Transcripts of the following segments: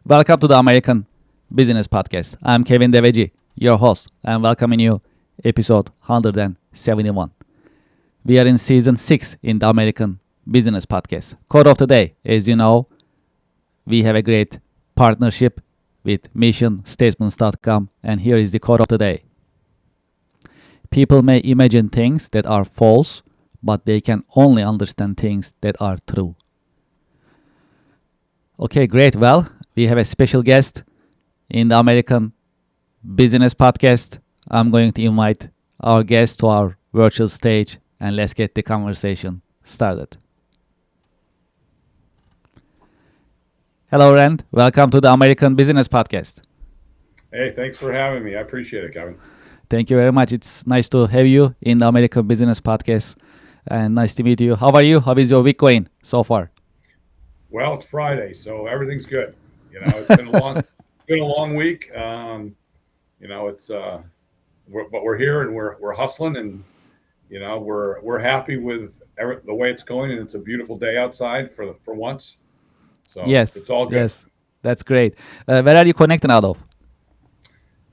Welcome to the American Business Podcast. I'm Kevin Deveci, your host, and welcoming you episode 171. We are in season 6 in the American Business Podcast. Quote of the day, as you know, we have a great partnership with missionstatements.com, and here is the quote of the day. People may imagine things that are false, but they can only understand things that are true. Okay, great. Well, we have a special guest in the American Business Podcast. I'm going to invite our guest to our virtual stage and let's get the conversation started. Hello, Rand. Welcome to the American Business Podcast. Hey, thanks for having me. I appreciate it, Kevin. Thank you very much. It's nice to have you in the American Business Podcast and nice to meet you. How are you? How is your week going so far? Well, it's Friday, so everything's good. It's been a long week. It's but we're here and we're hustling, and we're happy with the way it's going, and it's a beautiful day outside for once. So Yes, it's all good. yes. That's great. Where are you connecting out of?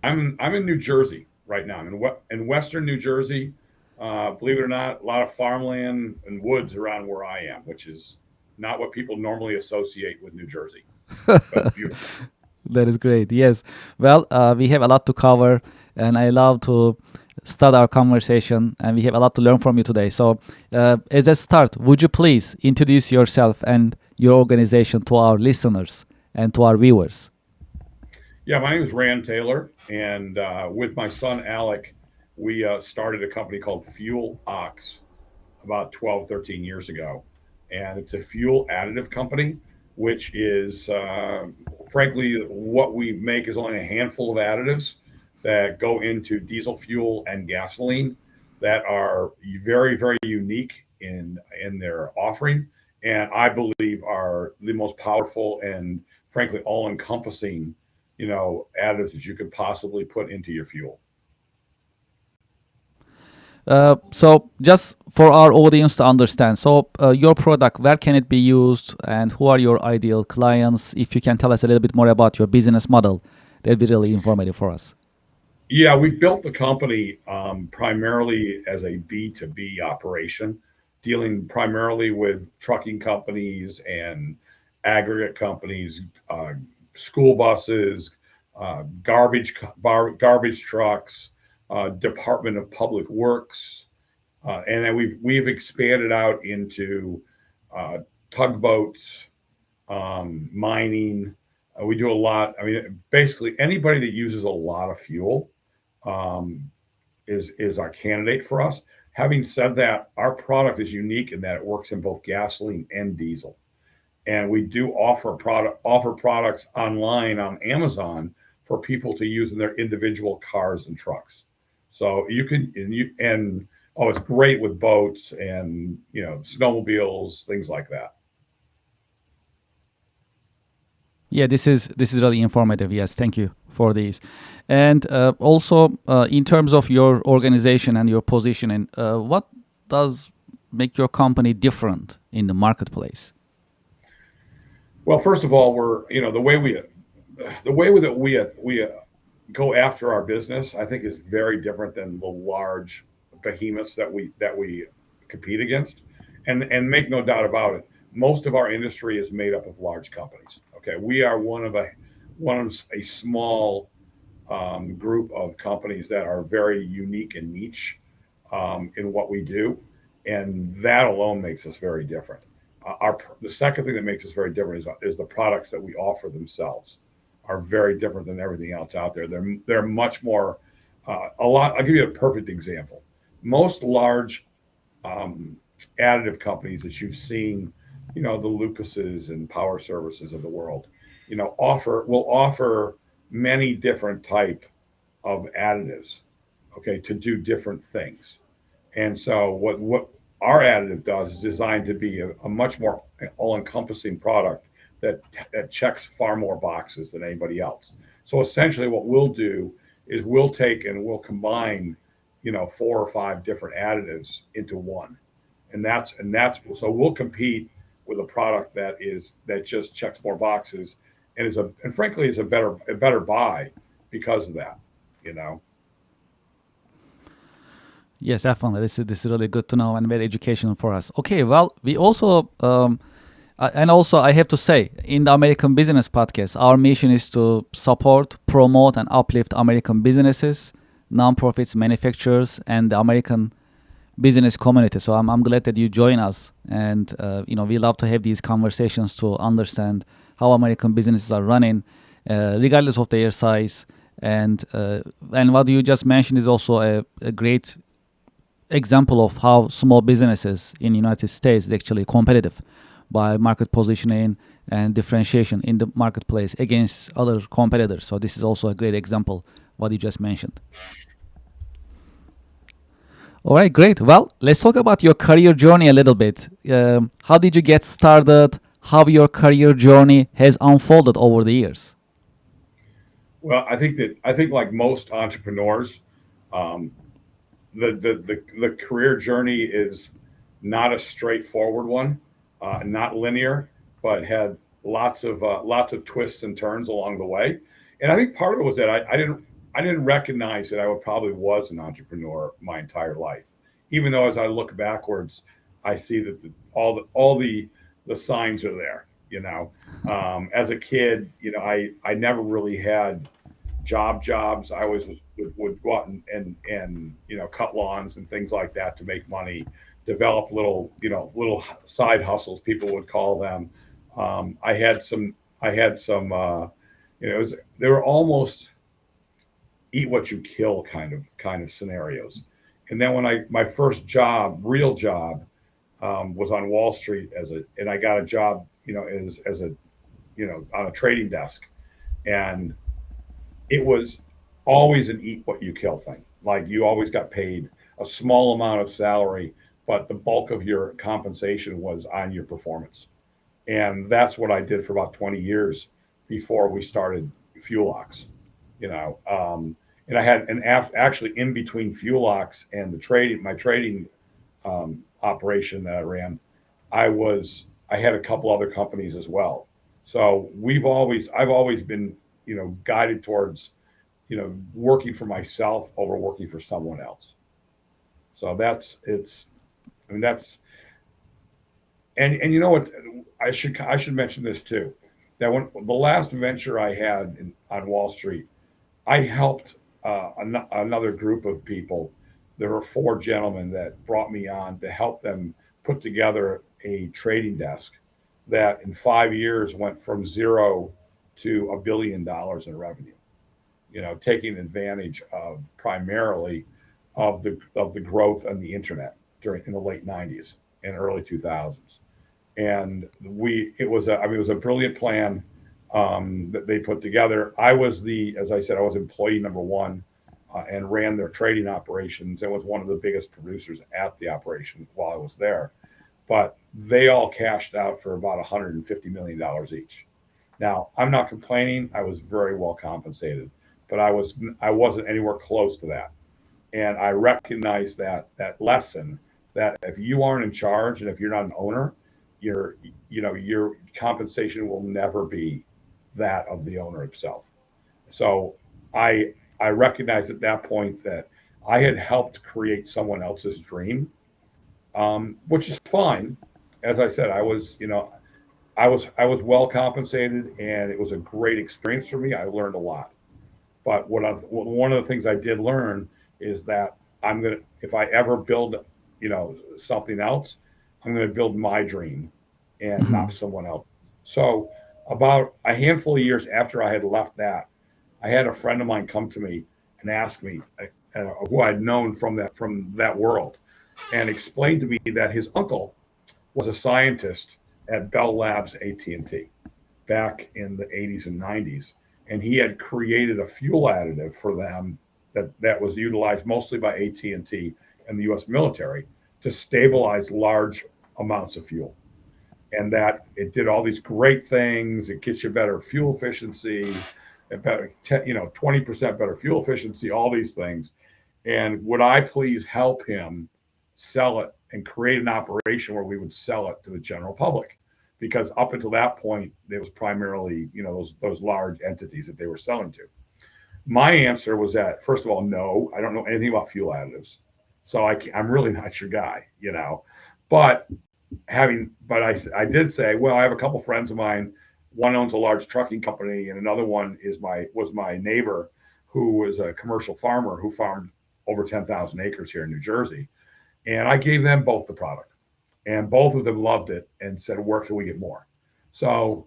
I'm in New Jersey right now. I'm in Western New Jersey. Believe it or not, a lot of farmland and woods around where I am, which is not what people normally associate with New Jersey, but it's beautiful. That is great. Yes. Well, we have a lot to cover, and I love to start our conversation, and we have a lot to learn from you today. So, as a start, would you please introduce yourself and your organization to our listeners and to our viewers? Yeah, my name is Rand Taylor, and with my son Alec, we started a company called Fuel Ox about 12, 13 years ago. And it's a fuel additive company, which is, frankly, what we make is only a handful of additives that go into diesel fuel and gasoline that are very, very unique in their offering. And I believe are the most powerful and, frankly, all encompassing, additives that you could possibly put into your fuel. So, just for our audience to understand, so your product, where can it be used, and who are your ideal clients? If you can tell us a little bit more about your business model, that'd be really informative for us. Yeah, we've built the company primarily as a B2B operation, dealing primarily with trucking companies and aggregate companies, school buses, garbage trucks, Department of Public Works, and then we've expanded out into uh, tugboats, mining. We do a lot. I mean, basically anybody that uses a lot of fuel um, is our candidate for us. Having said that, our product is unique in that it works in both gasoline and diesel, and we do offer products online on Amazon for people to use in their individual cars and trucks. So you can and oh, it's great with boats and snowmobiles, things like that. Yeah, this is really informative. Yes, thank you for these. And also, in terms of your organization and your positioning, what does make your company different in the marketplace? Well, first of all, we're the way that we go after our business, I think, is very different than the large behemoths that we compete against. And make no doubt about it, most of our industry is made up of large companies. Okay, we are one of a small group of companies that are very unique and niche in what we do, and that alone makes us very different. The second thing that makes us very different is the products that we offer themselves are very different than everything else out there. They're much more a lot. I'll give you a perfect example. Most large um, additive companies that you've seen, the Lucases and Power Services of the world, will offer many different type of additives, okay, to do different things. And so what our additive does is designed to be a much more all-encompassing product that checks far more boxes than anybody else. So essentially, what we'll do is we'll take and we'll combine, four or five different additives into one, and that's so we'll compete with a product that just checks more boxes and frankly is a better buy because of that. You know. Yes, definitely. This is really good to know and very educational for us. Okay, well, we also and also I have to say, in the American Business Podcast, our mission is to support, promote, and uplift American businesses, nonprofits, manufacturers, and the American business community. So I'm glad that you join us, and we love to have these conversations to understand how American businesses are running, regardless of their size. And what you just mentioned is also a great example of how small businesses in the United States is actually competitive by market positioning and differentiation in the marketplace against other competitors. So this is also a great example what you just mentioned. All right, great. Well, let's talk about your career journey a little bit. How did you get started? How your career journey has unfolded over the years? Well, I think like most entrepreneurs, um, the career journey is not a straightforward one, not linear, but had lots of twists and turns along the way. And I think part of it was that I didn't recognize that I would probably was an entrepreneur my entire life, even though as I look backwards, I see that all the signs are there. As a kid, I never really had jobs. I always would go out and cut lawns and things like that to make money, develop little side hustles people would call them. They were almost eat what you kill kind of scenarios. And then when my first job, real job, was on Wall Street and I got a job, as a on a trading desk, and it was always an eat what you kill thing. Like you always got paid a small amount of salary, but the bulk of your compensation was on your performance. And that's what I did for about 20 years before we started Fuelox. You know, and I had actually in between Fuelox and my trading operation that I ran, I had a couple other companies as well. So I've always been guided towards working for myself over working for someone else. So I mean, and you know what? I should mention this too. That when the last venture I had on Wall Street, I helped another group of people. There were four gentlemen that brought me on to help them put together a trading desk that in 5 years went from zero to $1 billion in revenue. Taking advantage of primarily of the growth on the internet during in the late '90s and early 2000s. And it was a brilliant plan that they put together. As I said, I was employee number one, and ran their trading operations and was one of the biggest producers at the operation while I was there. But they all cashed out for about $150 million each. Now, I'm not complaining. I was very well compensated, but I wasn't anywhere close to that. And I recognized that lesson that if you aren't in charge and if you're not an owner, your your compensation will never be that of the owner himself. So I I recognized at that point that I had helped create someone else's dream, which is fine. As I said, I was well compensated, and it was a great experience for me. I learned a lot. But one of the things I did learn is that if I ever build, something else, I'm gonna build my dream and Hmm. not someone else. So about a handful of years after I had left that, I had a friend of mine come to me and ask me, who I'd known from that world, and explained to me that his uncle was a scientist at Bell Labs AT&T back in the 80s and 90s, and he had created a fuel additive for them that was utilized mostly by AT&T and the U.S. military to stabilize large amounts of fuel. And that it did all these great things. It gets you better fuel efficiency, better 20% better fuel efficiency, all these things. And would I please help him sell it and create an operation where we would sell it to the general public? because up until that point, it was primarily, those large entities that they were selling to. My answer was that, first of all, no, I don't know anything about fuel additives, so I'm really not your guy, But I did say, well, I have a couple friends of mine. One owns a large trucking company, and another one was my neighbor, who was a commercial farmer who farmed over 10,000 acres here in New Jersey. And I gave them both the product, and both of them loved it and said, where can we get more? So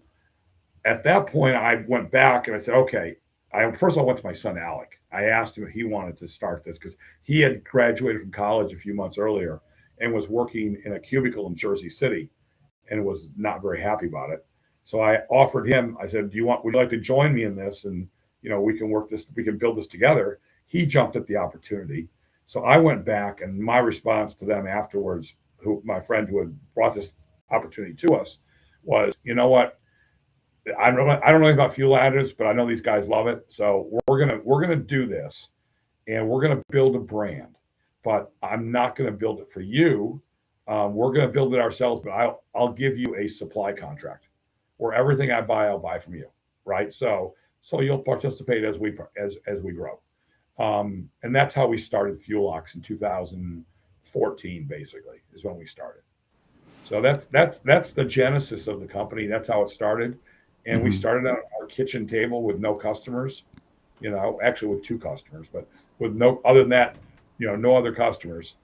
at that point, I went back and I said, okay. First of all, went to my son Alec. I asked him if he wanted to start this, because he had graduated from college a few months earlier and was working in a cubicle in Jersey City and was not very happy about it. So I offered him. I said, would you like to join me in this? And we can build this together. He jumped at the opportunity. So I went back, and my response to them afterwards, my friend who had brought this opportunity to us, was, you know what? I don't know anything about fuel additives, but I know these guys love it. So we're gonna do this, and we're gonna build a brand. But I'm not gonna build it for you. We're gonna build it ourselves. But I'll give you a supply contract, where everything I buy, I'll buy from you, right? So you'll participate as we grow. And that's how we started Fuelox in 2014. Basically, is when we started. So that's the genesis of the company. That's how it started. And we started at our kitchen table with no customers, actually with 2 customers, but with other than that, no other customers,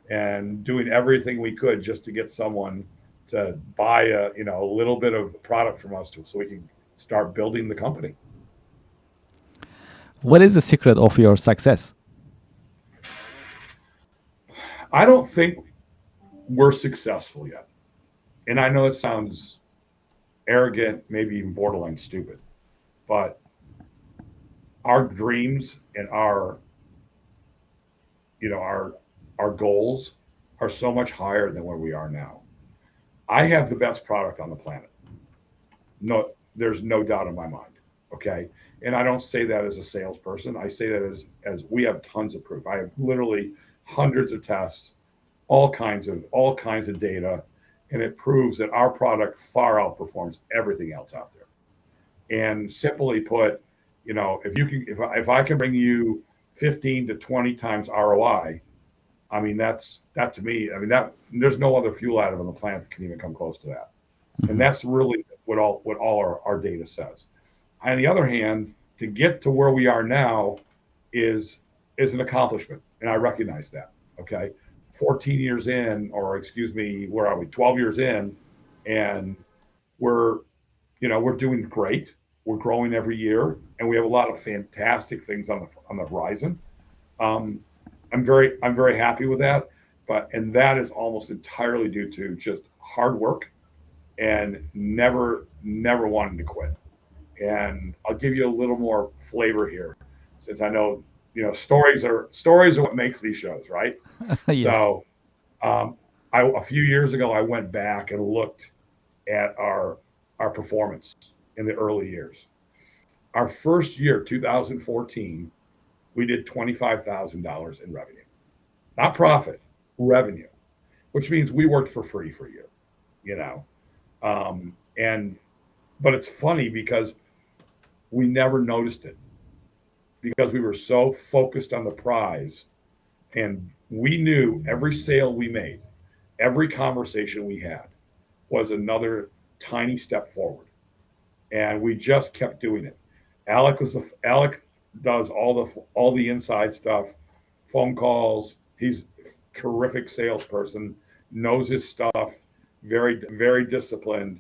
and doing everything we could just to get someone to buy a little bit of product from us so we can start building the company. What is the secret of your success? I don't think we're successful yet. And I know it sounds arrogant, maybe even borderline stupid, but our dreams and our goals are so much higher than where we are now. I have the best product on the planet. No, there's no doubt in my mind. Okay. And I don't say that as a salesperson. I say that as we have tons of proof. I have literally hundreds of tests, all kinds of data, and it proves that our product far outperforms everything else out there. And simply put, if I can bring you 15 to 20 times ROI, I mean, that to me, that there's no other fuel additive on the planet that can even come close to that. And that's really what all our data says. On the other hand, to get to where we are now is an accomplishment, and I recognize that. Okay, 14 years in, or excuse me, where are we? 12 years in, and we're doing great. We're growing every year, and we have a lot of fantastic things on the horizon. I'm very happy with that, and that is almost entirely due to just hard work and never wanting to quit. And I'll give you a little more flavor here, since I know stories are what makes these shows, right? Yes. So, a few years ago, I went back and looked at our performance in the early years. Our first year, 2014, we did $25,000 in revenue, not profit, revenue, which means we worked for free for a year, but it's funny because we never noticed it, because we were so focused on the prize, and we knew every sale we made, every conversation we had was another tiny step forward, and we just kept doing it. Alec does all the inside stuff, phone calls. He's a terrific salesperson, knows his stuff, very very disciplined,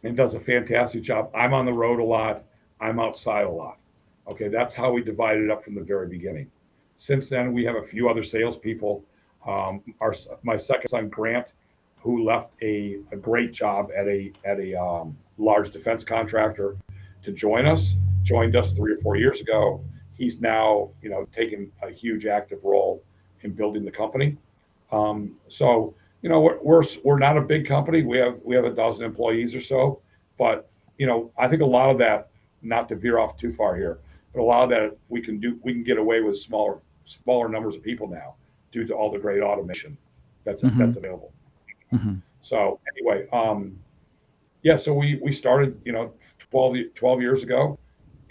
and does a fantastic job. I'm on the road a lot. I'm outside a lot. Okay, that's how we divided it up from the very beginning. Since then, we have a few other salespeople. My second son, Grant, who left a great job at a large defense contractor to joined us 3 or 4 years ago. He's now taken a huge active role in building the company. So we're not a big company. We have a dozen employees or so, but I think a lot of that, not to veer off too far here, but a lot of that we can get away with smaller numbers of people now due to all the great automation that's available. So anyway, yeah, so we started, 12 years ago,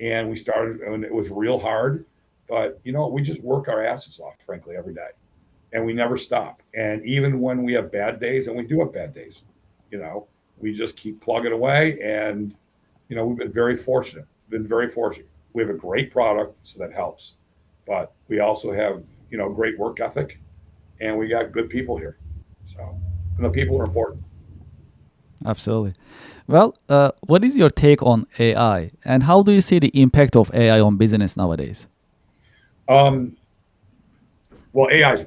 and we started, and it was real hard, but we just work our asses off, frankly, every day, and we never stop. And even when we have bad days, and we do have bad days, you know, we just keep plugging away, and we've been very fortunate. Been very fortunate. We have a great product, so that helps, but we also have great work ethic, and we got good people here. So, and the people are important. Absolutely. Well, what is your take on AI, and how do you see the impact of AI on business nowadays? Um, well, AI's.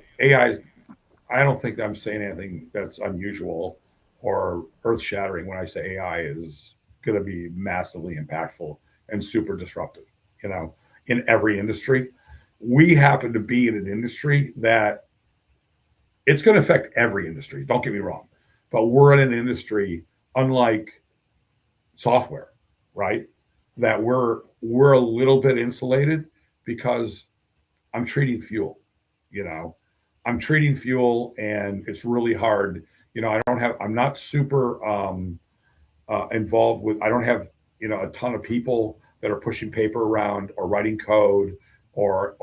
I don't think I'm saying anything that's unusual or earth shattering when I say AI is going to be massively impactful and super disruptive. You know, in every industry, we happen to be in an industry that it's going to affect every industry. Don't get me wrong, but we're in an industry unlike software, right? That we're a little bit insulated because I'm treating fuel, you know. I'm treating fuel, and it's really hard. I'm not super involved with, I don't have, a ton of people that are pushing paper around or writing code or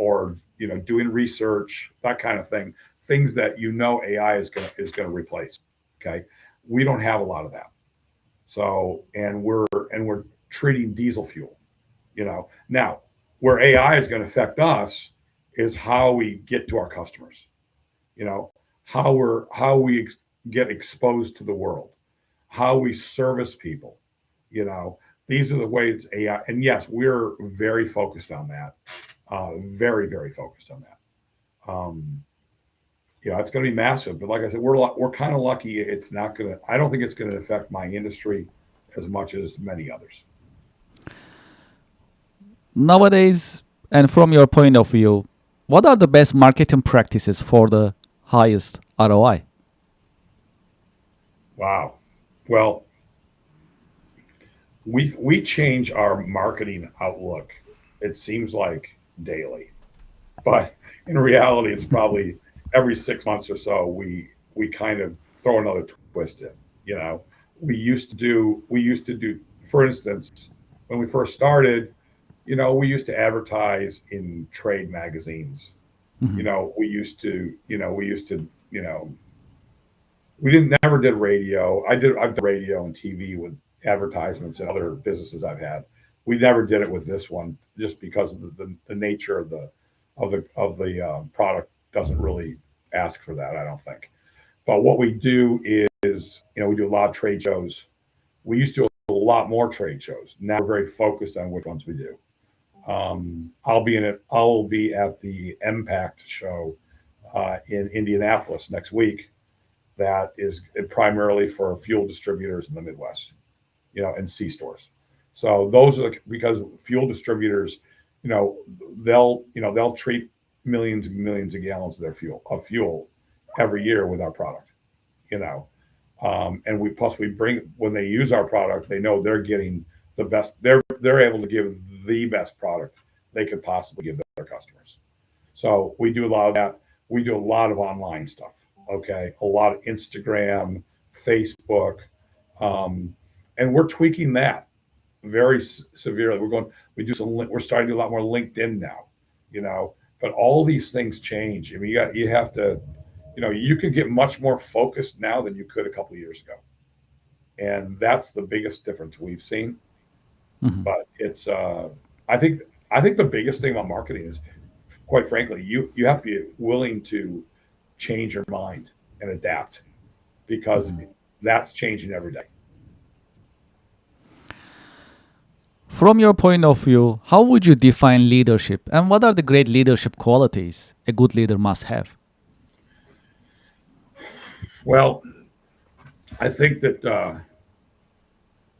doing research, that kind of thing. Things that AI is gonna replace. Okay. We don't have a lot of that. So, and we're treating diesel fuel, Now, where AI is going to affect us is how we get to our customers, how we get exposed to the world, how we service people. You know, these are the ways AI. And yes, we're very focused on that. Very, very focused on that. It's going to be massive. But like I said, we're kind of lucky. It's not going to. I don't think it's going to affect my industry as much as many others. Nowadays, and from your point of view, what are the best marketing practices for the highest ROI? Wow. Well, we change our marketing outlook. It seems like daily, but in reality, it's probably every 6 months or so. We kind of throw another twist in. You know, we used to do. For instance, when we first started, we used to advertise in trade magazines. Mhm. We didn't never did radio. I've done radio and TV with advertisements and other businesses I've had. We never did it with this one just because of the nature of the product doesn't really ask for that, I don't think. But what we do is, we do a lot of trade shows. We used to do a lot more trade shows. Now we're very focused on which ones we do. I'll be in it. I'll be at the Impact show in Indianapolis next week. That is primarily for fuel distributors in the Midwest, and C stores. So those are because fuel distributors, you know, they'll treat millions and millions of gallons of their fuel every year with our product, you know. And we bring, when they use our product, they know they're getting the best. They're able to give the best product they could possibly give their customers. So we do a lot of that. We do a lot of online stuff. Okay, a lot of Instagram, Facebook, um, and we're tweaking that very severely. We're starting to do a lot more LinkedIn now. You know, but all these things change. I mean, you have to. You can get much more focused now than you could a couple of years ago, and that's the biggest difference we've seen. Mhm. But it's I think I think the biggest thing about marketing is, quite frankly, you have to be willing to change your mind and adapt, because Mhm. that's changing every day. From your point of view, how would you define leadership, and what are the great leadership qualities a good leader must have? Well, I think that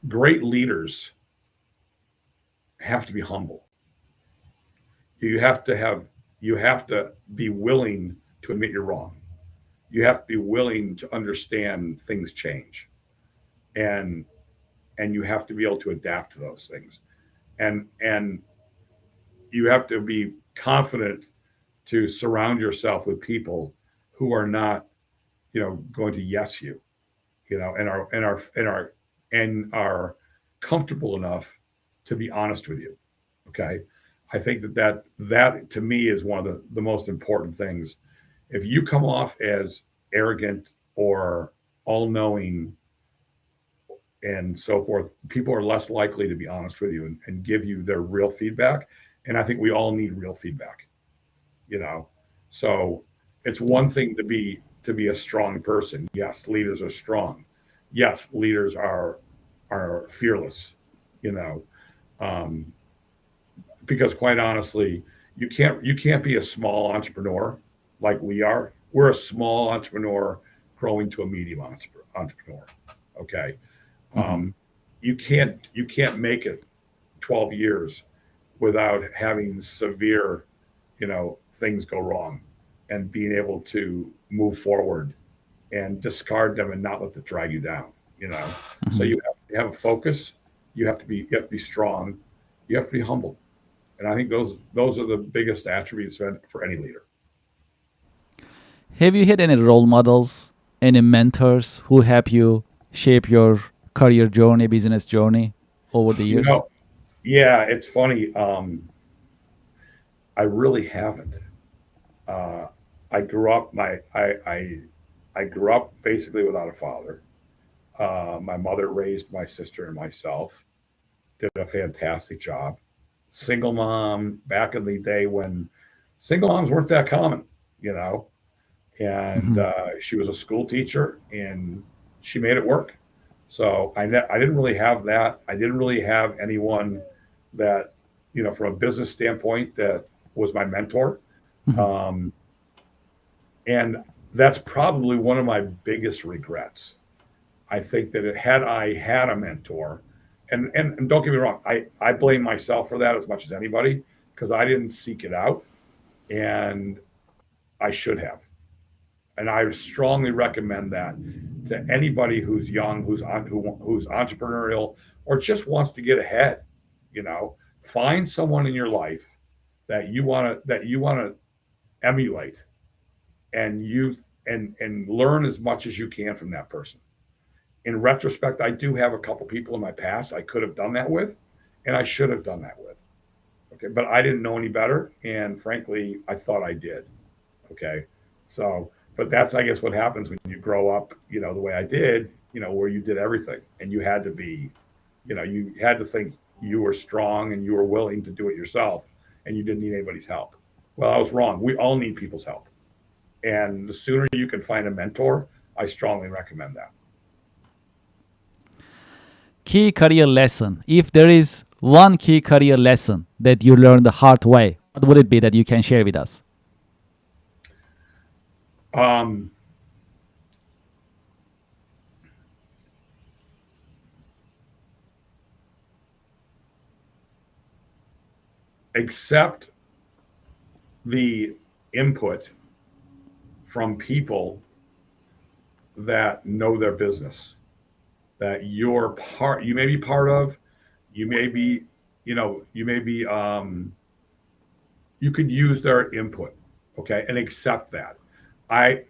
great leaders have to be humble. You have to have you have to be willing to admit you're wrong. You have to be willing to understand things change, and you have to be able to adapt to those things, and you have to be confident to surround yourself with people who are not, going to yes you. and are comfortable enough to be honest with you. Okay, I think that to me is one of the most important things. If you come off as arrogant or all knowing and so forth, people are less likely to be honest with you and give you their real feedback. And I think we all need real feedback, you know. So it's one Yes. thing to be a strong person. Yes, leaders are strong. Yes, leaders are fearless, you know. Um, because quite honestly, you can't be a small entrepreneur like we are. We're a small entrepreneur growing to a medium entrepreneur. Okay, Mm-hmm. um, you can't make it 12 years without having severe, things go wrong, and being able to move forward and discard them and not let it drag you down. You know, so Mm-hmm. you have a focus. You have to be strong. You have to be humble, and I think those are the biggest attributes for any leader. Have you had any role models, any mentors who help you shape your career journey, business journey over the You years? know, yeah, it's funny. I really haven't. Uh, I grew up my I grew up basically without a father. My mother raised my sister and myself. Did a fantastic job. Single mom back in the day when single moms weren't that common, you know. And Mm-hmm. she was a school teacher, and she made it work. So I didn't really have that. I didn't really have anyone that, from a business standpoint, that was my mentor. Mm-hmm. Um, and that's probably one of my biggest regrets. I think that had I had a mentor, and don't get me wrong, I blame myself for that as much as anybody, because I didn't seek it out, and I should have. And I strongly recommend that to anybody who's young, who's entrepreneurial, or just wants to get ahead. You know, find someone in your life that you want to emulate, and learn as much as you can from that person. In retrospect, I do have a couple people in my past I could have done that with, and I should have done that with. Okay, but I didn't know any better, and frankly, I thought I did. Okay, so but that's, I guess, what happens when you grow up, the way I did, where you did everything, and you had to be, you had to think you were strong and you were willing to do it yourself, and you didn't need anybody's help. Well, I was wrong. We all need people's help, and the sooner you can find a mentor, I strongly recommend that. Key career lesson. If there is one key career lesson that you learned the hard way, what would it be that you can share with us? Um, accept the input from people that know their business, that you may be part of, you may be, you could use their input. Okay, and accept that. I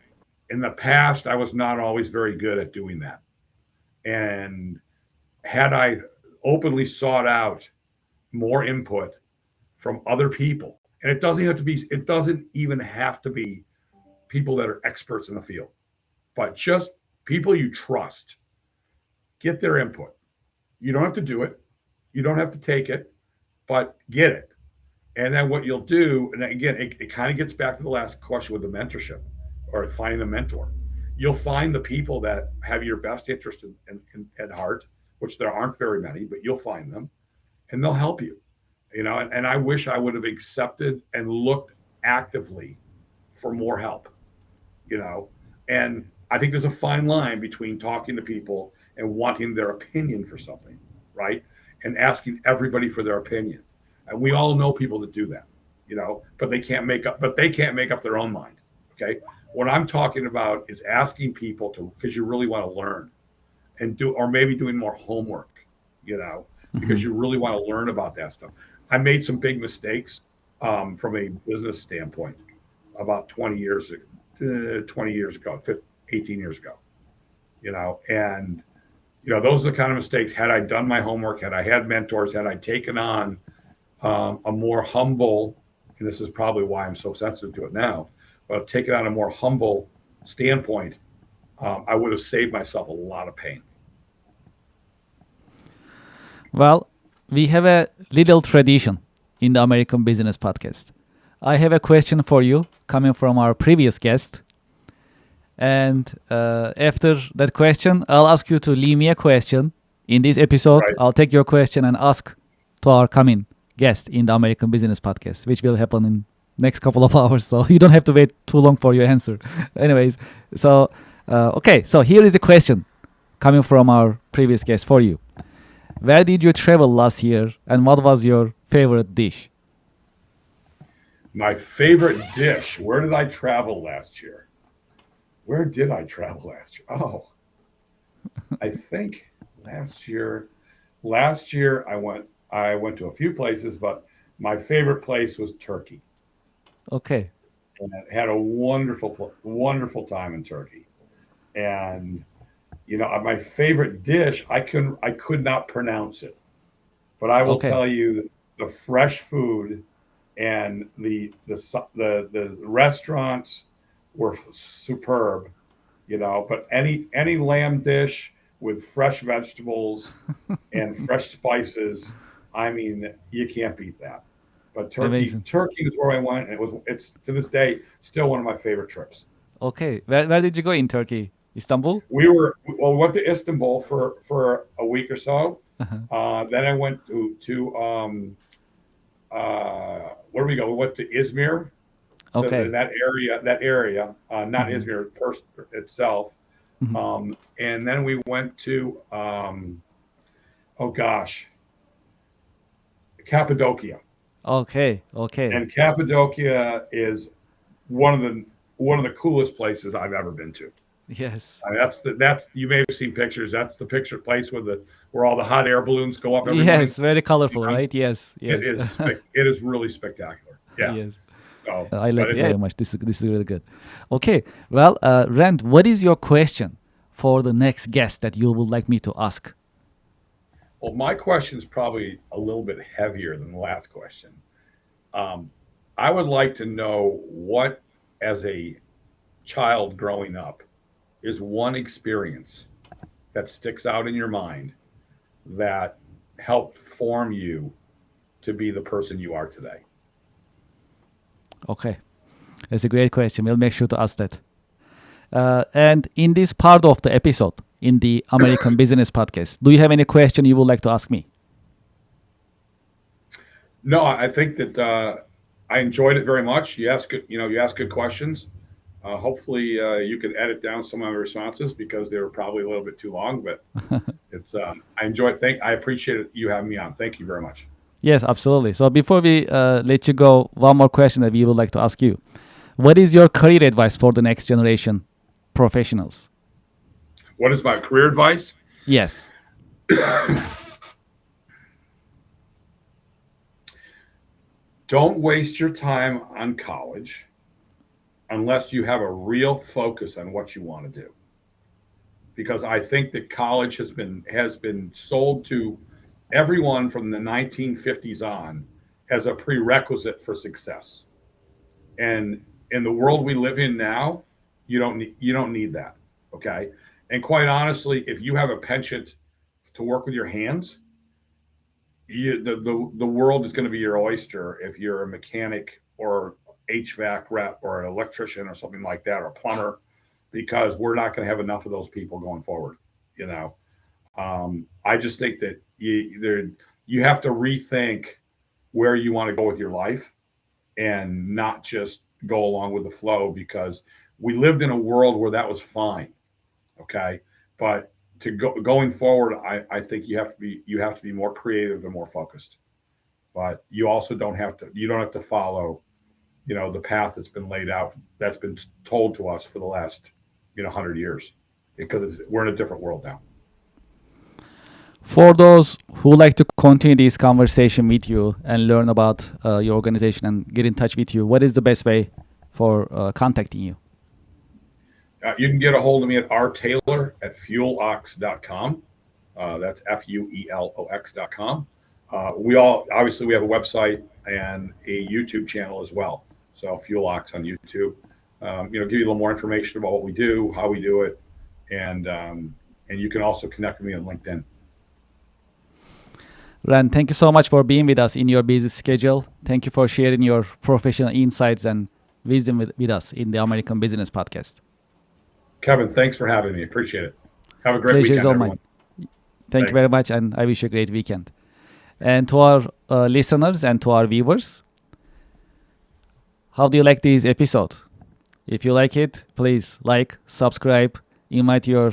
In the past, I was not always very good at doing that, and had I openly sought out more input from other people, and it doesn't even have to be people that are experts in the field, but just people you trust. Get their input. You don't have to do it, you don't have to take it, but get it. And then what you'll do, and again, it kind of gets back to the last question with the mentorship or finding a mentor. You'll find the people that have your best interest at heart, which there aren't very many, but you'll find them, and they'll help you. And I wish I would have accepted and looked actively for more help. You know, and I think there's a fine line between talking to people and wanting their opinion for something, right? And asking everybody for their opinion. And we all know people that do that, but they can't make up their own mind. Okay. What I'm talking about is asking people to, because you really want to learn and or maybe doing more homework, you know, Mm-hmm. because you really want to learn about that stuff. I made some big mistakes from a business standpoint about 20 years ago, 18 years ago. And those are the kind of mistakes. Had I done my homework, had I had mentors, had I taken on a more humble, and this is probably why I'm so sensitive to it now, but taken on a more humble standpoint, I would have saved myself a lot of pain. Well, we have a little tradition in the American Business Podcast. I have a question for you coming from our previous guest. And after that question, I'll ask you to leave me a question. In this episode, Right. I'll take your question and ask to our coming guest in the American Business Podcast, which will happen in next couple of hours. So you don't have to wait too long for your answer. Anyways, so okay. So here is the question coming from our previous guest for you. Where did you travel last year, and what was your favorite dish? My favorite dish. Where did I travel last year? Where did I travel last year? Oh, I think last year. Last year I went to a few places, but my favorite place was Turkey, Okay. and I had a wonderful time in Turkey. And my favorite dish, I could not pronounce it, but I will Okay. tell you the fresh food and the restaurants were superb. But any lamb dish with fresh vegetables and fresh spices, I mean, you can't beat that. But Amazing. Turkey is where I went, and it's to this day still one of my favorite trips. Okay. Where did you go in Turkey? Istanbul? We went to Istanbul for a week or so. Uh-huh. Then I went to where did we go? We went to Izmir, Okay. that area, not Mhm. Izmir itself. Mhm. And then we went to oh gosh, Cappadocia. Okay. Okay. And Cappadocia is one of the coolest places I've ever been to. Yes. I mean, that's you may have seen pictures. That's the picture place where all the hot air balloons go up every morning. Yes. Very colorful, right? Yes. It Yes. is it is really spectacular. Yeah. Yes. So, I but like it it's very much. This is really good. Okay. Well, Rand, what is your question for the next guest that you would like me to ask? well, my question's probably a little bit heavier than the last question. Um, I would like to know what, as a child growing up, is one experience that sticks out in your mind that helped form you to be the person you are today. Okay. That's a great question. We'll make sure to ask that. And in this part of the episode, in the American Business Podcast, do you have any question you would like to ask me? No, I think that I enjoyed it very much. You asked good questions. Hopefully, you could edit down some of my responses because they were probably a little bit too long. But it's I appreciate you having me on. Thank you very much. Yes, absolutely. So before we let you go, one more question that we would like to ask you. What is your career advice for the next generation professionals? What is my career advice? Yes. Don't waste your time on college unless you have a real focus on what you want to do. Because I think that college has been sold to everyone from the 1950s on as a prerequisite for success. And in the world we live in now, you don't need that. Okay. And quite honestly, if you have a penchant to work with your hands, the world is going to be your oyster if you're a mechanic or HVAC rep or an electrician or something like that, or a plumber, because we're not going to have enough of those people going forward. You know, I just think that you have to rethink where you want to go with your life and not just go along with the flow, because we lived in a world where that was fine. Okay. But going forward, I think you have to be more creative and more focused. But you don't have to follow, the path that's been laid out, that's been told to us for the last, 100 years, because we're in a different world now. For those who like to continue this conversation with you and learn about your organization and get in touch with you, what is the best way for contacting you? You can get a hold of me at rtaylor at fuelox.com. That's FUELOX.com. We have a website and a YouTube channel as well. So FuelOx on YouTube. Give you a little more information about what we do, how we do it, and you can also connect with me on LinkedIn. Ran, thank you so much for being with us in your busy schedule. Thank you for sharing your professional insights and wisdom with us in the American Business Podcast. Kevin, thanks for having me. Appreciate it. Have a great Pleasure is weekend, all everyone. mine. Thank you very much, and I wish you a great weekend. And to our listeners and to our viewers, how do you like this episode? If you like it, please like, subscribe, invite your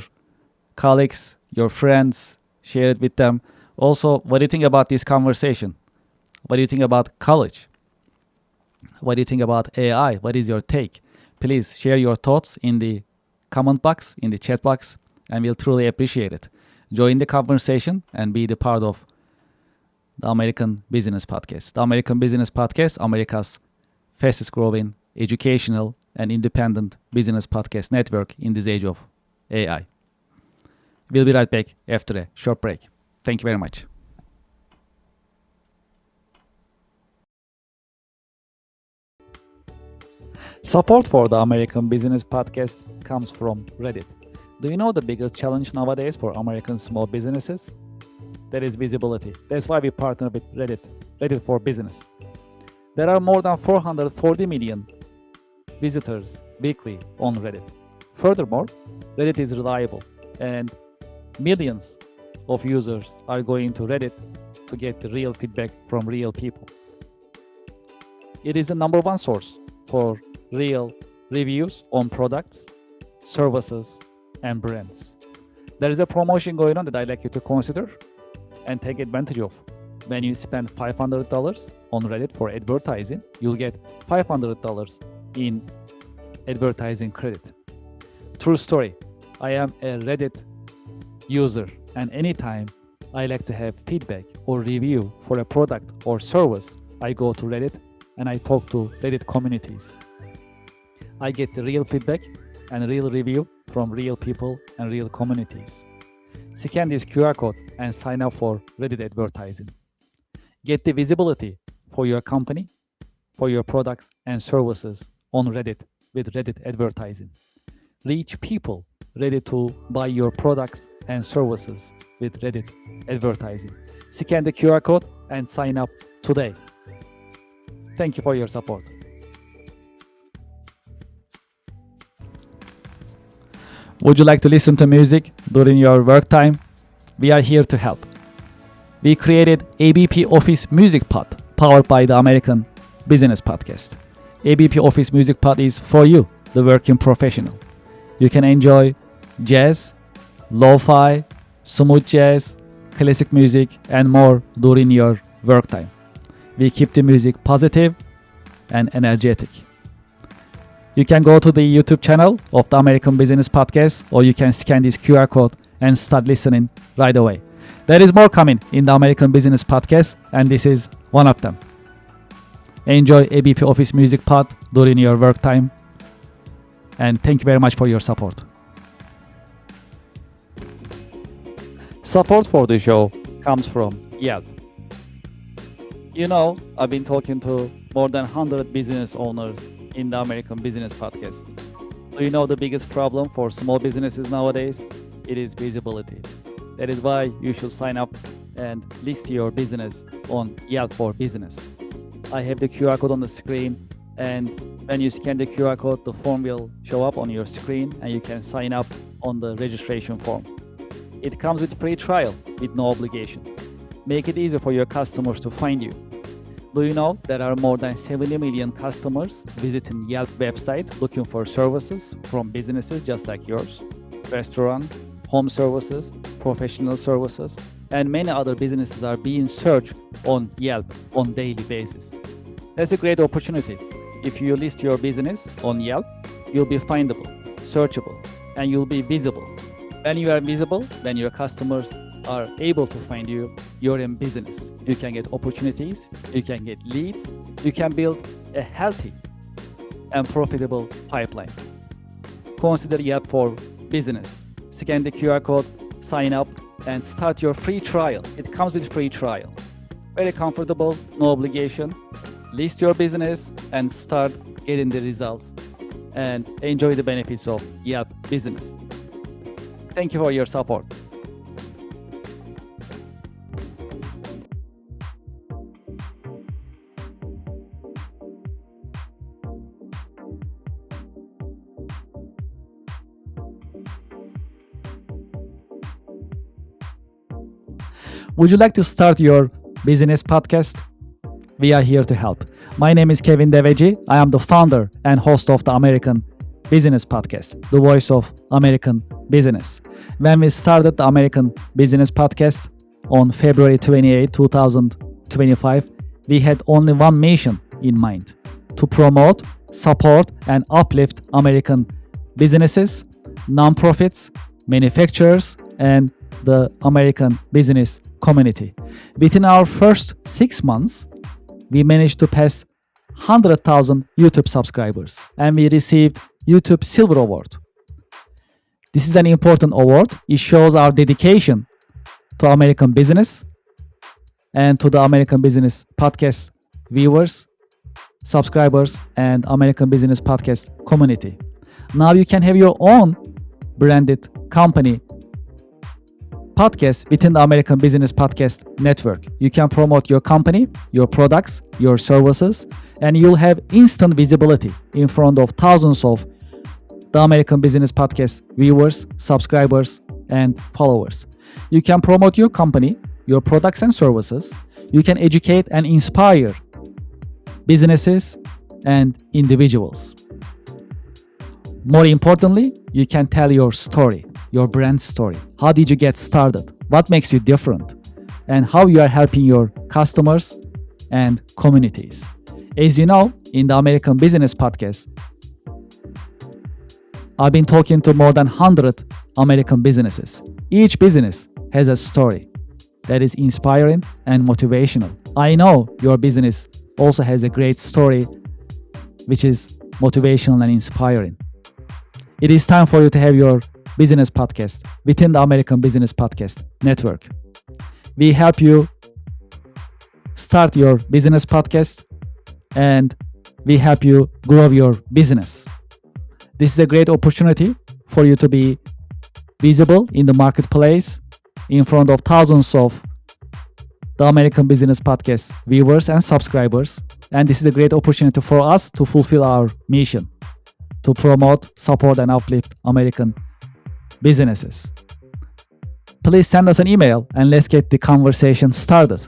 colleagues, your friends, share it with them. Also, what do you think about this conversation? What do you think about college? What do you think about AI? What is your take? Please share your thoughts in the comment box, in the chat box, and we'll truly appreciate it. Join the conversation and be the part of the American Business Podcast. The American Business Podcast, America's fastest growing educational and independent business podcast network in this age of AI. We'll be right back after a short break. Thank you very much. Support for the American Business Podcast comes from Reddit. Do you know the biggest challenge nowadays for American small businesses? That is visibility. That's why we partner with Reddit for Business. There are more than 440 million visitors weekly on Reddit. Furthermore, Reddit is reliable and millions of users are going to Reddit to get the real feedback from real people. It is the number one source for real reviews on products, services, and brands. There is a promotion going on that I'd like you to consider and take advantage of. When you spend $500 on Reddit for advertising, you'll get $500 in advertising credit. True story. I am a Reddit user, and anytime I like to have feedback or review for a product or service, I go to Reddit and I talk to Reddit communities. I get the real feedback and real review from real people and real communities. Scan this QR code and sign up for Reddit advertising. Get the visibility for your company, for your products and services on Reddit with Reddit advertising. Reach people ready to buy your products and services with Reddit advertising. Scan the QR code and sign up today. Thank you for your support. Would you like to listen to music during your work time? We are here to help. We created ABP Office Music Pod, powered by the American Business Podcast. ABP Office Music Pod is for you, the working professional. You can enjoy jazz, lo-fi, smooth jazz, classic music, and more during your work time. We keep the music positive and energetic. You can go to the YouTube channel of the American Business Podcast, or you can scan this QR code and start listening right away. There is more coming in the American Business Podcast, and this is one of them. Enjoy ABP Office Music Pod during your work time, and thank you very much for your support. Support for the show comes from Yelp. You know, I've been talking to more than 100 business owners in the American Business Podcast. Do you know the biggest problem for small businesses nowadays? It is visibility. That is why you should sign up and list your business on Yelp for Business. I have the QR code on the screen, and when you scan the QR code, the form will show up on your screen and you can sign up on the registration form. It comes with free trial with no obligation. Make it easy for your customers to find you. Do you know there are more than 70 million customers visiting Yelp website looking for services from businesses just like yours? Restaurants, home services, professional services, and many other businesses are being searched on Yelp on daily basis. That's a great opportunity. If you list your business on Yelp, you'll be findable, searchable, and you'll be visible. When you are visible, when your customers are able to find you, you're in business. You can get opportunities, you can get leads, you can build a healthy and profitable pipeline. Consider Yelp for Business. scan the QR code, sign up, and start your free trial. It comes with free trial. Very comfortable, no obligation. List your business and start getting the results and enjoy the benefits of Yelp Business. Thank you for your support. Would you like to start your business podcast? We are here to help. My name is Kevin Devecioglu. I am the founder and host of the American Business Podcast, the voice of American business. When we started the American Business Podcast on February 28, 2025, we had only one mission in mind: to promote, support, and uplift American businesses, nonprofits, manufacturers, and the American business community. Within our first 6 months, we managed to pass 100,000 YouTube subscribers, and we received YouTube Silver Award. This is an important award. It shows our dedication to American business and to the American Business Podcast viewers, subscribers, and American Business Podcast community. Now you can have your own branded company podcast within the American Business Podcast Network. You can promote your company, your products, your services, and you'll have instant visibility in front of thousands of the American Business Podcast viewers, subscribers, and followers. You can promote your company, your products and services. You can educate and inspire businesses and individuals. More importantly, you can tell your story, your brand story. How did you get started? What makes you different? And how you are helping your customers and communities. As you know, in the American Business Podcast, I've been talking to more than 100 American businesses. Each business has a story that is inspiring and motivational. I know your business also has a great story which is motivational and inspiring. It is time for you to have your business podcast within the American Business Podcast Network. We help you start your business podcast and we help you grow your business. This is a great opportunity for you to be visible in the marketplace in front of thousands of the American Business Podcast viewers and subscribers. And this is a great opportunity for us to fulfill our mission to promote, support, and uplift American businesses. Please send us an email and let's get the conversation started.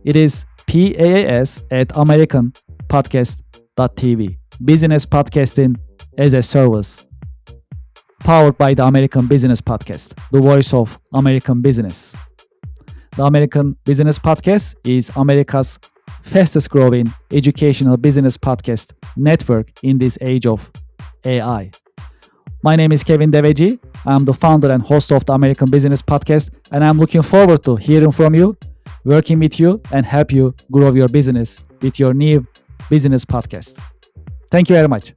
It is PaaS@americanpodcast.tv. Business podcasting as a service. Powered by the American Business Podcast, the voice of American business. The American Business Podcast is America's fastest growing educational business podcast network in this age of AI. My name is Kevin Devecioglu. I'm the founder and host of the American Business Podcast, and I'm looking forward to hearing from you, working with you, and help you grow your business with your new business podcast. Thank you very much.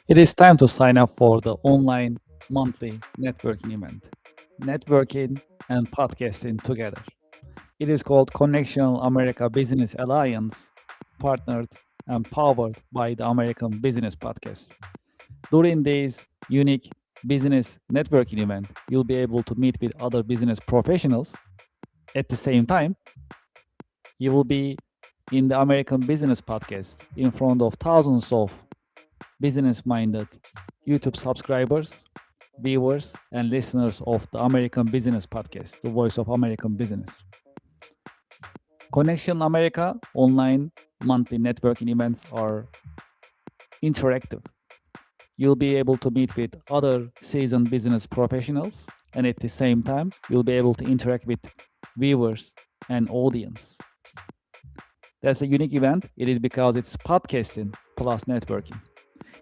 It is time to sign up for the online monthly networking event, networking and podcasting together. It is called Connection America Business Alliance, partnered and powered by the American Business Podcast. During this unique business networking event, you'll be able to meet with other business professionals. At the same time, you will be in the American Business Podcast in front of thousands of business-minded YouTube subscribers, viewers, and listeners of the American Business Podcast, the voice of American business. Connection America online monthly networking events are interactive. You'll be able to meet with other seasoned business professionals, and at the same time, you'll be able to interact with viewers and audience. That's a unique event. It is because it's podcasting plus networking.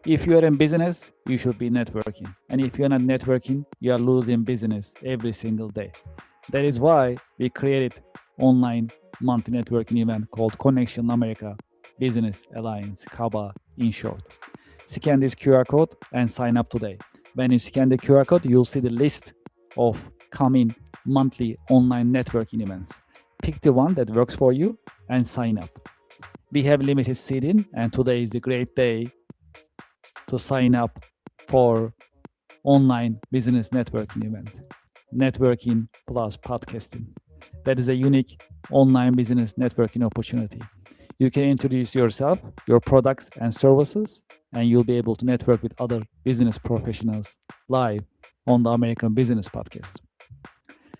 If you are in business, you should be networking. And if you're not networking, you are losing business every single day. That is why we created online monthly networking event called Connection America Business Alliance, KABA in short. Scan this QR code and sign up today. When you scan the QR code, you'll see the list of coming monthly online networking events. Pick the one that works for you and sign up. We have limited seating, and today is the great day to sign up for online business networking event. Networking plus podcasting. That is a unique online business networking opportunity. You can introduce yourself, your products and services, and you'll be able to network with other business professionals live on the American Business Podcast.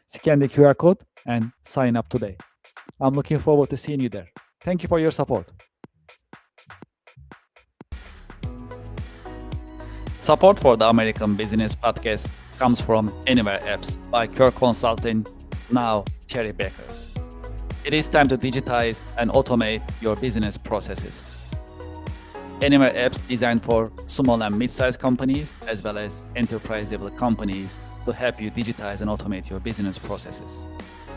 Scan the QR code and sign up today. I'm looking forward to seeing you there. Thank you for your support. Support for the American Business Podcast comes from Anywhere Apps by Kirk Consulting, now Cherry Baker. It is time to digitize and automate your business processes. Anywhere Apps designed for small and mid-sized companies as well as enterprise-level companies to help you digitize and automate your business processes.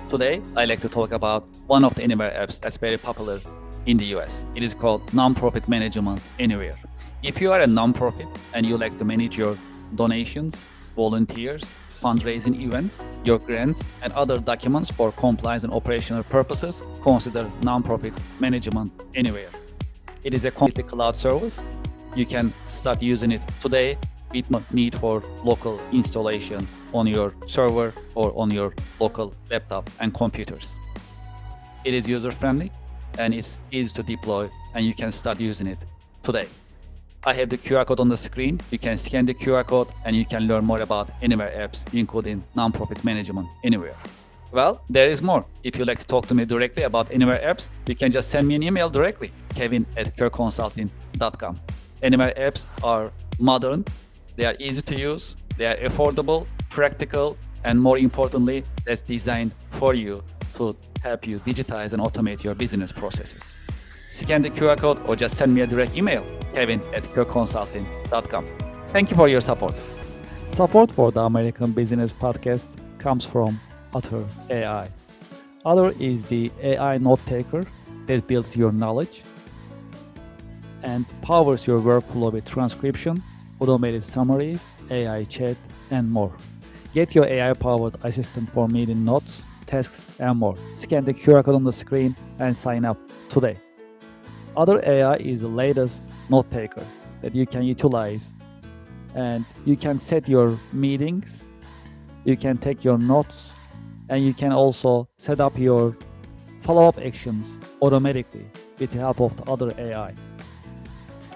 Today, I'd like to talk about one of the Anywhere apps that's very popular in the US. It is called Nonprofit Management Anywhere. If you are a nonprofit and you like to manage your donations, volunteers, fundraising events, your grants, and other documents for compliance and operational purposes, consider Nonprofit Management Anywhere. It is a completely cloud service. You can start using it today with no need for local installation on your server or on your local laptop and computers. It is user-friendly and it's easy to deploy, and you can start using it today. I have the QR code on the screen. You can scan the QR code and you can learn more about Anywhere apps, including Nonprofit Management Anywhere. Well, there is more. If you'd like to talk to me directly about Anywhere apps, you can just send me an email directly, kevin@kirkconsulting.com. Anywhere apps are modern, they are easy to use, they are affordable, practical, and more importantly, that's designed for you to help you digitize and automate your business processes. Scan the QR code or just send me a direct email, kevin@kirkconsulting.com. Thank you for your support. Support for the American Business Podcast comes from Otter AI. Otter is the AI note taker that builds your knowledge and powers your workflow with transcription, automated summaries, AI chat, and more. Get your AI-powered assistant for meeting notes, tasks, and more. Scan the QR code on the screen and sign up today. Otter AI is the latest note taker that you can utilize, and you can set your meetings, you can take your notes, and you can also set up your follow-up actions automatically with the help of the Otter AI.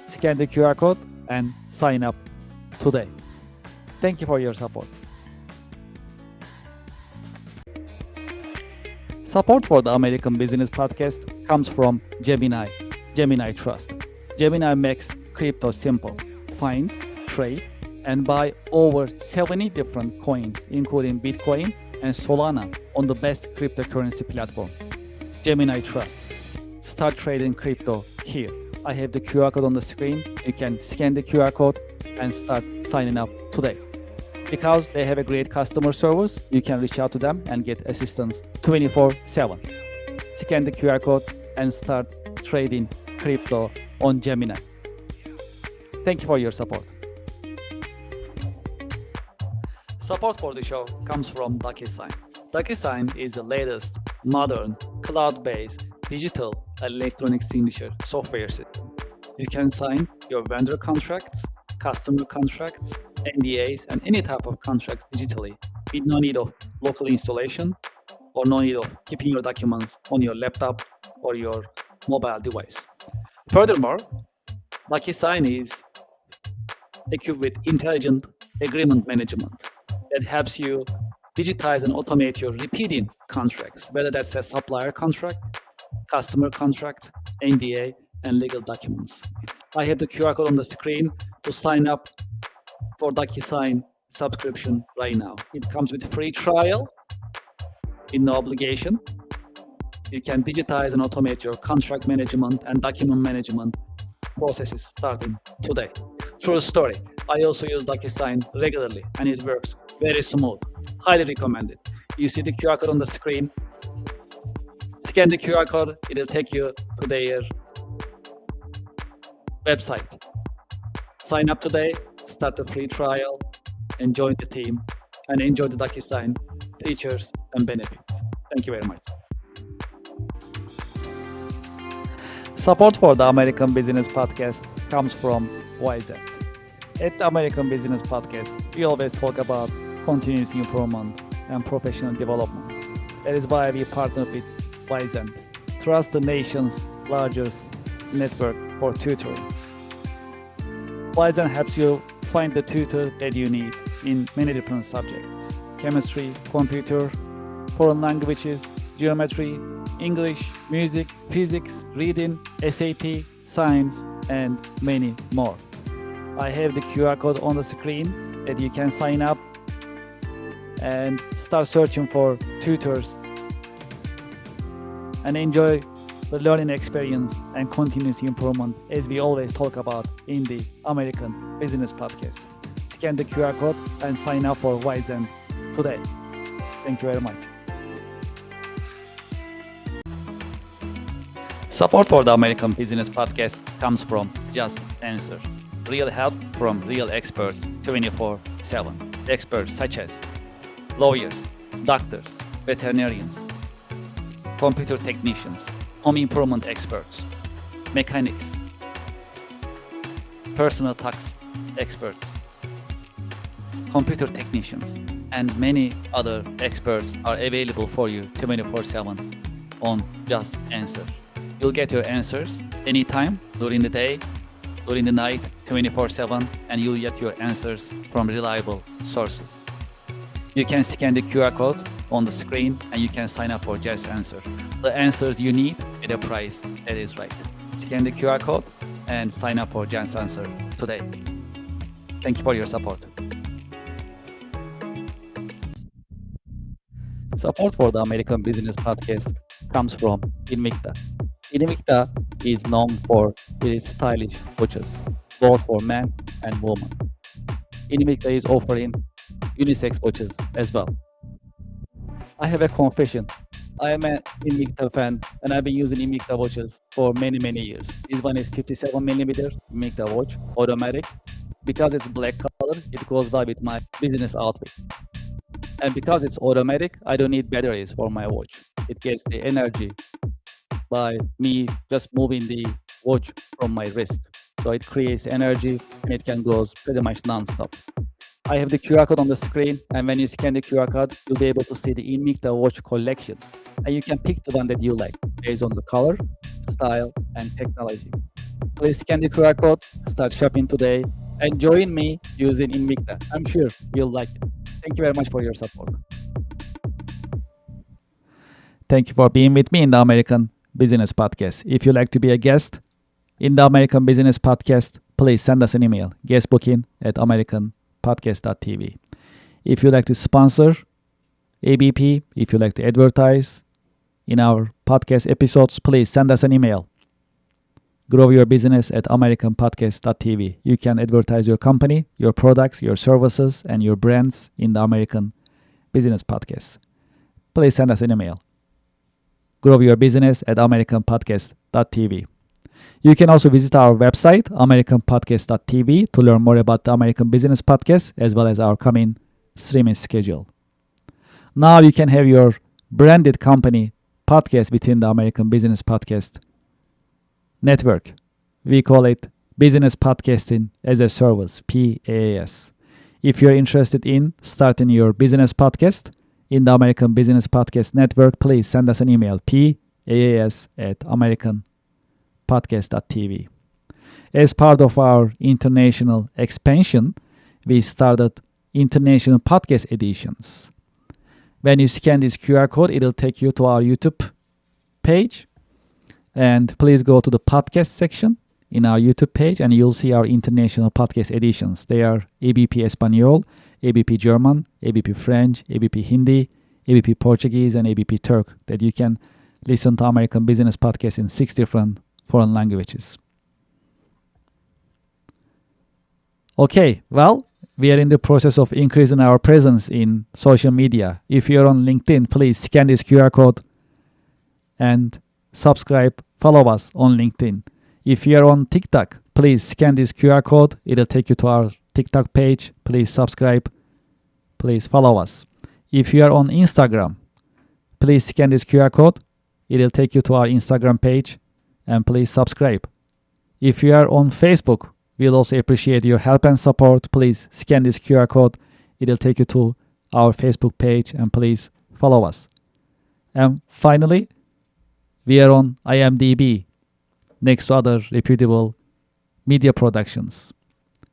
Scan the QR code and sign up today. Thank you for your support. Support for the American Business Podcast comes from Gemini Trust. Gemini makes crypto simple. Find, trade, and buy over 70 different coins, including Bitcoin and Solana, on the best cryptocurrency platform. Gemini Trust. Start trading crypto here. I have the QR code on the screen. You can scan the QR code and start signing up today. Because they have a great customer service, you can reach out to them and get assistance 24/7. Scan the QR code and start trading crypto on Gemini. Thank you for your support. Support for the show comes from DocuSign. DocuSign is the latest, modern, cloud-based digital electronic signature software system. You can sign your vendor contracts, customer contracts, NDAs, and any type of contracts digitally with no need of local installation or no need of keeping your documents on your laptop or your mobile device. Furthermore, DocuSign is equipped with intelligent agreement management that helps you digitize and automate your repeating contracts, whether that's a supplier contract, customer contract, NDA, and legal documents. I have the QR code on the screen to sign up for DocuSign subscription right now. It comes with a free trial in no obligation. You can digitize and automate your contract management and document management processes starting today. True story. I also use DocuSign regularly and it works very smooth. Highly recommended. You see the QR code on the screen. Scan the QR code. It'll take you to their website. Sign up today, start the free trial, and join the team, and enjoy the DocuSign features and benefits. Thank you very much. Support for the American Business Podcast comes from YZ. At the American Business Podcast, we always talk about continuous improvement and professional development. That is why we partner with YZ, trust the nation's largest network for tutoring. YZ helps you find the tutor that you need in many different subjects: chemistry, computer, foreign languages, geometry, English, music, physics, reading, SAT, science, and many more. I have the QR code on the screen that you can sign up and start searching for tutors and enjoy the learning experience and continuous improvement as we always talk about in the American Business Podcast. Scan the QR code and sign up for YZ today. Thank you very much. Support for the American Business Podcast comes from Just Answer. Real help from real experts 24/7. Experts such as lawyers, doctors, veterinarians, computer technicians, home improvement experts, mechanics, personal tax experts, computer technicians, and many other experts are available for you 24/7 on Just Answer. You'll get your answers anytime, during the day, during the night, 24/7, and you'll get your answers from reliable sources. You can scan the QR code on the screen and you can sign up for Just Answer. The answers you need at a price that is right. Scan the QR code and sign up for Just Answer today. Thank you for your support. Support for the American Business Podcast comes from Invicta. Invicta is known for its stylish watches, both for men and women. Invicta is offering unisex watches as well. I have a confession. I am an Invicta fan and I've been using Invicta watches for many years. This one is 57mm Invicta watch, automatic. Because it's black color, it goes well with my business outfit. And because it's automatic, I don't need batteries for my watch. It gets the energy by me just moving the watch from my wrist. So it creates energy and it can go pretty much non-stop. I have the QR code on the screen, and when you scan the QR code, you'll be able to see the Invicta watch collection. And you can pick the one that you like based on the color, style, and technology. Please scan the QR code, start shopping today, and join me using Invicta. I'm sure you'll like it. Thank you very much for your support. Thank you for being with me in the American Business Podcast. If you'd like to be a guest in the American Business Podcast, please send us an email, guestbooking@americanpodcast.tv. If you'd like to sponsor ABP, if you'd like to advertise in our podcast episodes, please send us an email, growyourbusiness@americanpodcast.tv. You can advertise your company, your products, your services, and your brands in the American Business Podcast. Please send us an email, growyourbusiness@americanpodcast.tv. You can also visit our website, americanpodcast.tv, to learn more about the American Business Podcast as well as our coming streaming schedule. Now you can have your branded company podcast within the American Business Podcast network. We call it Business Podcasting as a Service, PaaS. If you're interested in starting your business podcast in the American Business Podcast network, please send us an email, paas@americanpodcast.tv. As part of our international expansion, we started international podcast editions. When you scan this QR code, it'll take you to our YouTube page. And please go to the podcast section in our YouTube page and you'll see our international podcast editions. They are ABP Espanol, ABP German, ABP French, ABP Hindi, ABP Portuguese, and ABP Turk, that you can listen to American Business Podcast in 6 different foreign languages. Okay, well, we are in the process of increasing our presence in social media. If you're on LinkedIn, please scan this QR code and subscribe, follow us on LinkedIn. If you're on TikTok, please scan this QR code. It'll take you to our TikTok page. Please subscribe. Please follow us. If you are on Instagram, please scan this QR code. It'll take you to our Instagram page and please subscribe. If you are on Facebook, we'll also appreciate your help and support. Please scan this QR code. It'll take you to our Facebook page and please follow us. And finally, we are on IMDb, next to other reputable media productions.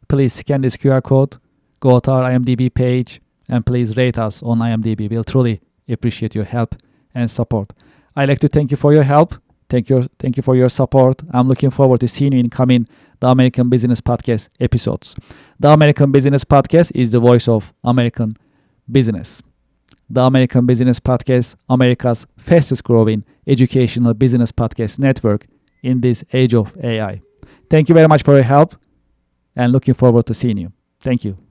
Please scan this QR code, go to our IMDb page, and please rate us on IMDb. We'll truly appreciate your help and support. I'd like to thank you for your help. Thank you for your support. I'm looking forward to seeing you in coming The American Business Podcast episodes. The American Business Podcast is the voice of American business. The American Business Podcast, America's fastest growing educational business podcast network in this age of AI. Thank you very much for your help and looking forward to seeing you. Thank you.